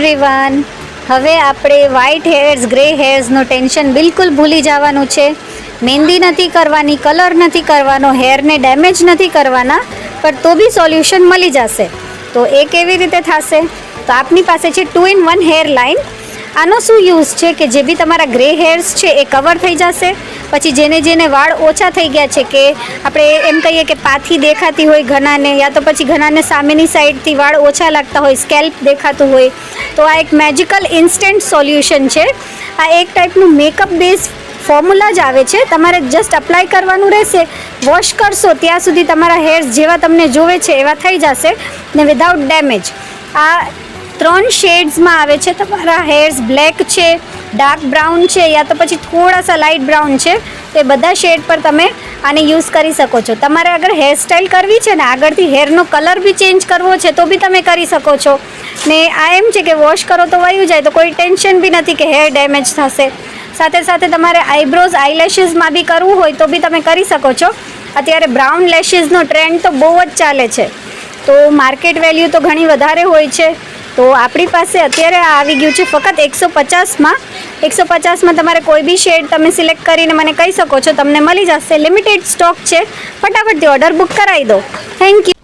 Everyone, હવે આપણે white hairs, grey હેર્સનું tension બિલકુલ ભૂલી જવાનું છે. મહેંદી નથી કરવાની, કલર નથી કરવાનો, હેરને ડેમેજ નથી કરવાના, પણ તો બી સોલ્યુશન મળી જશે. તો એ કેવી રીતે થશે? તો આપની પાસે છે 2-in-1 હેર લાઇન. આનો શું યુઝ છે કે જે બી તમારા ગ્રે હેર્સ છે એ કવર થઈ જશે. પછી જેને વાળ ઓછા થઈ ગયા છે, કે આપણે એમ કહીએ કે પાથી દેખાતી હોય ઘણાને, યા તો પછી ઘણાને સામેની સાઈડથી વાળ ઓછા લાગતા હોય, સ્કેલ્પ દેખાતું હોય, તો આ એક મેજિકલ ઇન્સ્ટન્ટ સોલ્યુશન છે. આ એક ટાઈપનું મેકઅપ બેઝ ફોર્મ્યુલા જ આવે છે. તમારે જસ્ટ અપ્લાય કરવાનું રહેશે. વોશ કરશો ત્યાં સુધી તમારા હેર્સ જેવા તમને જોવે છે એવા થઈ જશે ને વિધાઉટ ડેમેજ. આ 3 શેડ્સમાં આવે છે. તમારા હેર્સ બ્લેક છે, ડાર્ક બ્રાઉન છે, યા તો પછી થોડા સા લાઇટ બ્રાઉન છે, તો એ બધા શેડ પર તમે આને યુઝ કરી શકો છો. તમારે અગર હેરસ્ટાઈલ કરવી છે ને આગળથી હેરનો કલર બી ચેન્જ કરવો છે તો બી તમે કરી શકો છો. ને આ એમ છે કે વોશ કરો તો વયું જાય, તો કોઈ ટેન્શન બી નથી કે હેર ડેમેજ થશે. સાથે સાથે તમારે આઈબ્રોઝ, આઈલેશીસમાં બી કરવું હોય તો બી તમે કરી શકો છો. અત્યારે બ્રાઉન લેશીસનો ટ્રેન્ડ તો બહુ જ ચાલે છે, તો માર્કેટ વેલ્યુ તો ઘણી વધારે હોય છે. તો આપણી પાસે અત્યારે આ આવી ગયું છે ફક્ત 150માં. 150માં તમારે કોઈ બી શેડ તમે સિલેક્ટ કરીને મને કહી શકો છો, તમને મળી જશે. લિમિટેડ સ્ટોક છે, ફટાફટથી ઓર્ડર બુક કરાવી દો. Thank you.